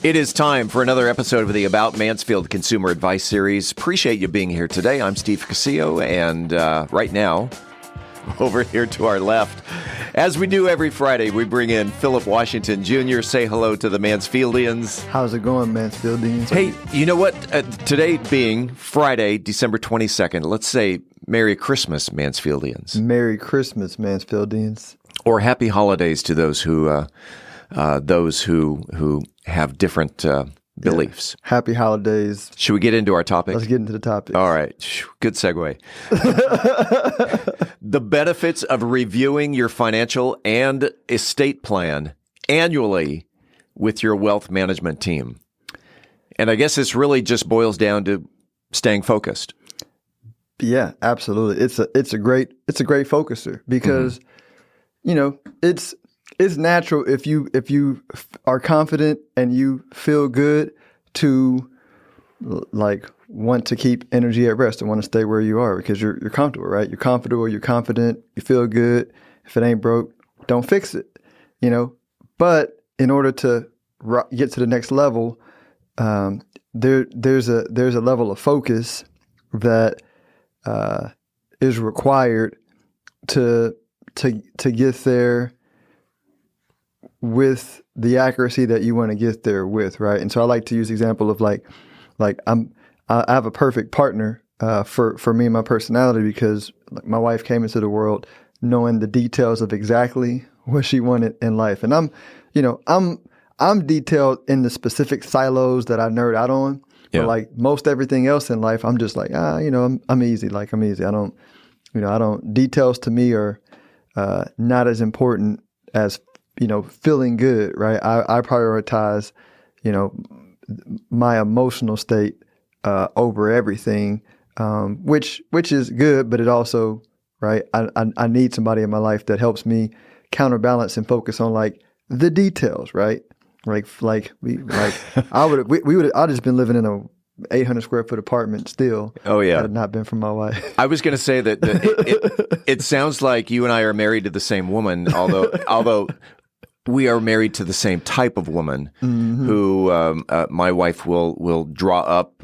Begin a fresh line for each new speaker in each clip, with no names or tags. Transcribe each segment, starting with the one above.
It is time for another episode of the About Mansfield Consumer Advice Series. Appreciate you being here today. I'm Steve Casillo, and right now, over here to our left, as we do every Friday, we bring in Phillip Washington Jr. Say hello to the Mansfieldians.
How's it going, Mansfieldians?
Hey, you know what? Today being Friday, December 22nd, let's say Merry Christmas, Mansfieldians.
Merry Christmas, Mansfieldians.
Or Happy Holidays to those who have different beliefs.
Yeah. Happy holidays.
Should we get into our topic?
Let's get into the topic.
All right. Good segue. The benefits of reviewing your financial and estate plan annually with your wealth management team. And I guess this really just boils down to staying focused.
Yeah, absolutely. It's a great focuser because it's natural if you are confident and you feel good to want to keep energy at rest and want to stay where you are because you're comfortable, right? You're comfortable, you're confident, you feel good. If it ain't broke, don't fix it, But in order to get to the next level, there's a level of focus that is required to get there with the accuracy that you want to get there with, right? And so I like to use the example of I have a perfect partner for me and my personality because my wife came into the world knowing the details of exactly what she wanted in life, and I'm detailed in the specific silos that I nerd out on. Yeah. But like most everything else in life, I'm just like I'm easy. I'm easy. I don't details to me are not as important as feeling good, right? I prioritize, my emotional state over everything, which is good, but it also, right? I need somebody in my life that helps me counterbalance and focus on the details, right? I'd just been living in a 800 square foot apartment still.
Oh yeah,
had it not been for my wife.
I was going to say that it sounds like you and I are married to the same woman, although we are married to the same type of woman who my wife will draw up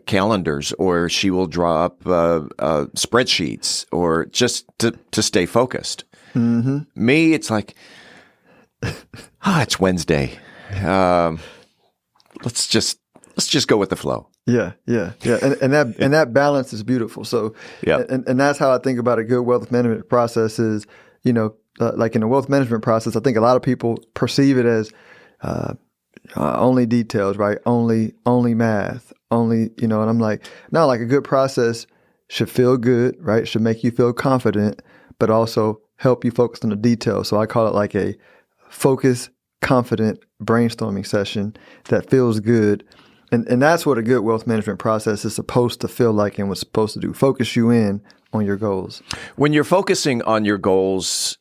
calendars, or she will draw up spreadsheets, or just to stay focused. Mm-hmm. Me, it's like, it's Wednesday. Let's just go with the flow.
Yeah. And that balance is beautiful. So, yeah. And that's how I think about a good wealth management process is, like in the wealth management process, I think a lot of people perceive it as only details, right? Only math, and I'm like, no, like a good process should feel good, right? Should make you feel confident, but also help you focus on the details. So I call it like a focus, confident brainstorming session that feels good. And that's what a good wealth management process is supposed to feel like and what's supposed to do. Focus you in on your goals.
When you're focusing on your goals,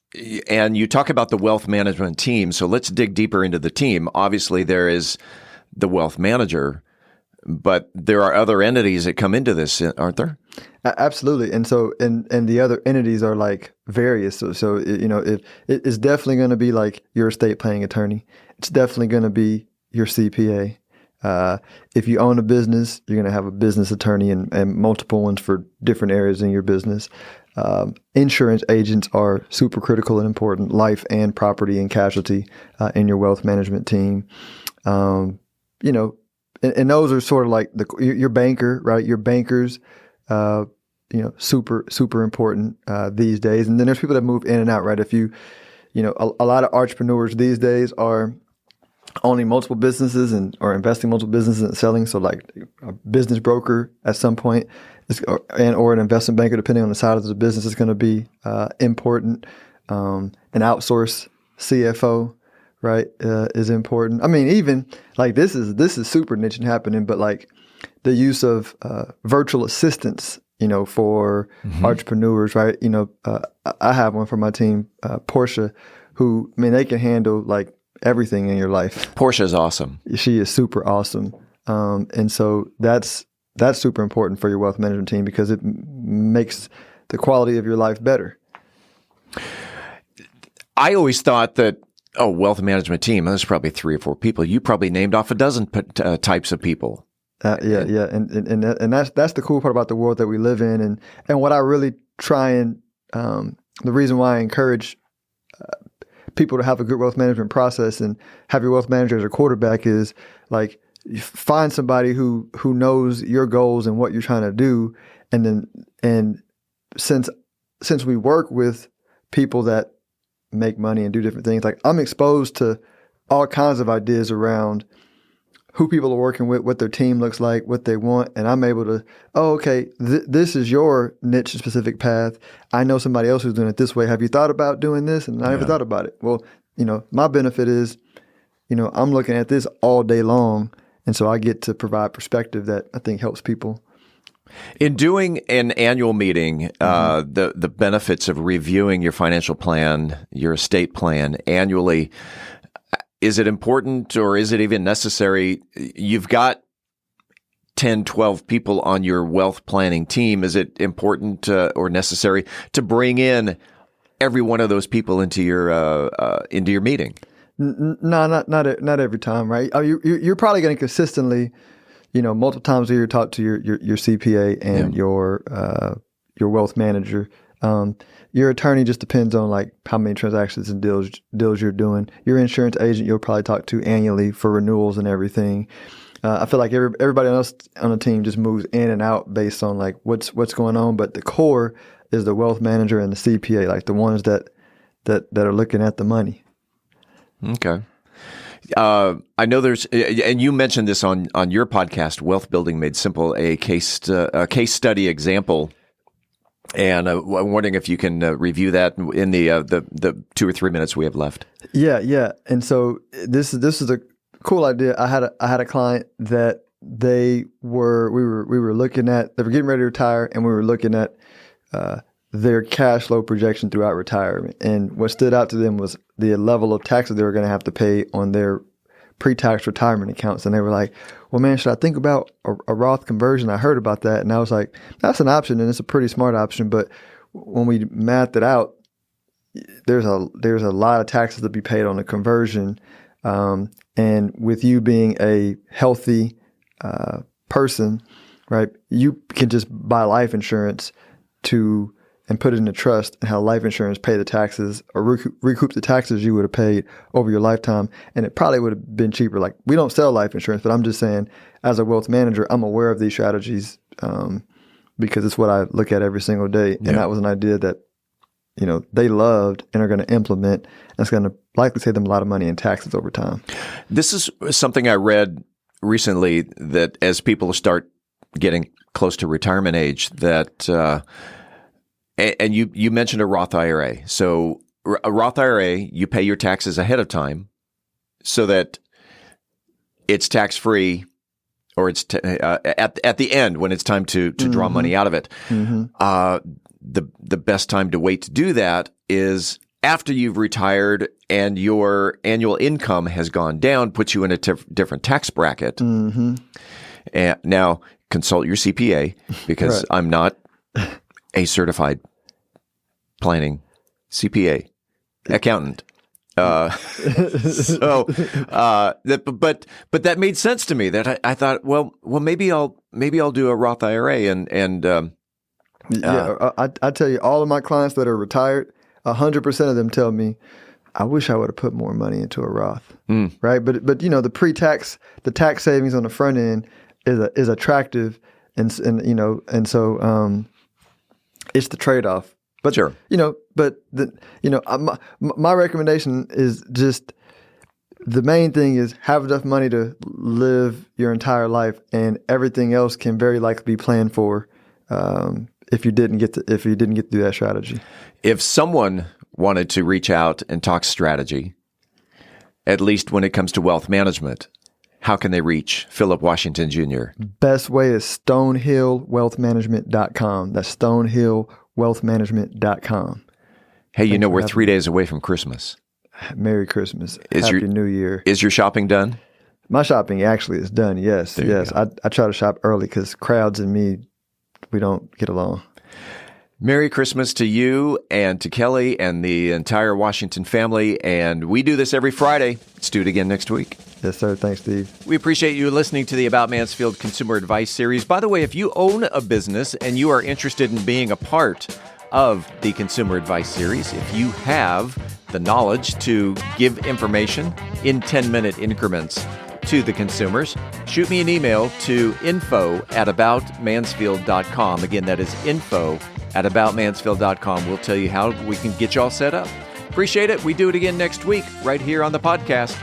and you talk about the wealth management team, so let's dig deeper into the team. Obviously, there is the wealth manager, but there are other entities that come into this, aren't there?
Absolutely. And so, and the other entities are various. So it's definitely going to be your estate planning attorney. It's definitely going to be your CPA. If you own a business, you're going to have a business attorney and multiple ones for different areas in your business. Insurance agents are super critical and important, life and property and casualty in your wealth management team. And those are sort of your banker, right? Your bankers, super, super important these days. And then there's people that move in and out, right? If a lot of entrepreneurs these days are owning multiple businesses or investing multiple businesses and selling. So a business broker at some point or an investment banker, depending on the size of the business, is going to be important. An outsourced CFO, right, is important. I mean, even this is super niche and happening, but the use of virtual assistants, for entrepreneurs, right? I have one for my team, Portia, who, they can handle everything in your life.
Portia is awesome.
She is super awesome. And so that's super important for your wealth management team because it makes the quality of your life better.
I always thought that wealth management team. There's probably 3 or 4 people. You probably named off a dozen types of people.
Yeah, and that's the cool part about the world that we live in, and what I really try and the reason why I encourage people to have a good wealth management process and have your wealth manager as a quarterback is like you find somebody who knows your goals and what you're trying to do, and since we work with people that make money and do different things, like I'm exposed to all kinds of ideas around who people are working with, what their team looks like, what they want, and I'm able to, this is your niche specific path. I know somebody else who's doing it this way. Have you thought about doing this? And I never thought about it. Well, my benefit is, I'm looking at this all day long, and so I get to provide perspective that I think helps people.
In doing an annual meeting, the benefits of reviewing your financial plan, your estate plan annually, is it important or is it even necessary? You've got 10, 12 people on your wealth planning team. Is it important or necessary to bring in every one of those people into your meeting?
No, not every time, right? You're probably going to consistently, multiple times a year talk to your CPA and your wealth manager. Your attorney just depends on like how many transactions and deals you're doing. Your insurance agent you'll probably talk to annually for renewals and everything. I feel like everybody else on the team just moves in and out based on like what's going on. But the core is the wealth manager and the CPA, like the ones that are looking at the money.
Okay. I know there's, and you mentioned this on your podcast, Wealth Building Made Simple, a case study example. And I'm wondering if you can review that in the 2 or 3 minutes we have left.
Yeah. And so this is a cool idea. I had a client that we were looking at, they were getting ready to retire, and we were looking at their cash flow projection throughout retirement. And what stood out to them was the level of taxes they were going to have to pay on their pre-tax retirement accounts. And they were like, well, man, should I think about a Roth conversion? I heard about that. And I was like, that's an option, and it's a pretty smart option. But when we mathed it out, there's a lot of taxes to be paid on the conversion. And with you being a healthy person, right, you can just buy life insurance and put it in a trust and have life insurance pay the taxes or recoup the taxes you would have paid over your lifetime. And it probably would have been cheaper. Like, we don't sell life insurance, but I'm just saying, as a wealth manager, I'm aware of these strategies because it's what I look at every single day. And that was an idea that, they loved and are going to implement. And it's going to likely save them a lot of money in taxes over time. This
is something I read recently, that as people start getting close to retirement age, that and you mentioned a Roth IRA. So a Roth IRA, you pay your taxes ahead of time so that it's tax-free, or it's at the end when it's time to draw money out of it. The best time to wait to do that is after you've retired and your annual income has gone down, puts you in a different tax bracket. And now consult your CPA, because I'm not a certified planning CPA accountant. But that made sense to me. That I thought, well, maybe I'll do a Roth IRA, and
I tell you, all of my clients that are retired, 100% of them tell me, I wish I would have put more money into a Roth, right? But the tax savings on the front end is attractive, and so it's the trade-off. But
sure,
my recommendation is just, the main thing is have enough money to live your entire life, and everything else can very likely be planned for if you didn't get to do that strategy.
If someone wanted to reach out and talk strategy, at least when it comes to wealth management, how can they reach Phillip Washington Jr.?
Best way is stonehillwealthmanagement.com. That's stonehillwealthmanagement.com.
Hey, we're 3 days away from Christmas.
Merry Christmas. Happy New Year.
Is your shopping done?
My shopping actually is done, yes. I try to shop early because crowds and me, we don't get along.
Merry Christmas to you and to Kelly and the entire Washington family. And we do this every Friday. Let's do it again next week.
Yes, sir. Thanks, Steve.
We appreciate you listening to the About Mansfield Consumer Advice Series. By the way, if you own a business and you are interested in being a part of the Consumer Advice Series, if you have the knowledge to give information in 10-minute increments to the consumers, shoot me an email to info@aboutmansfield.com. Again, that is info@aboutmansfield.com. We'll tell you how we can get you all set up. Appreciate it. We do it again next week right here on the podcast.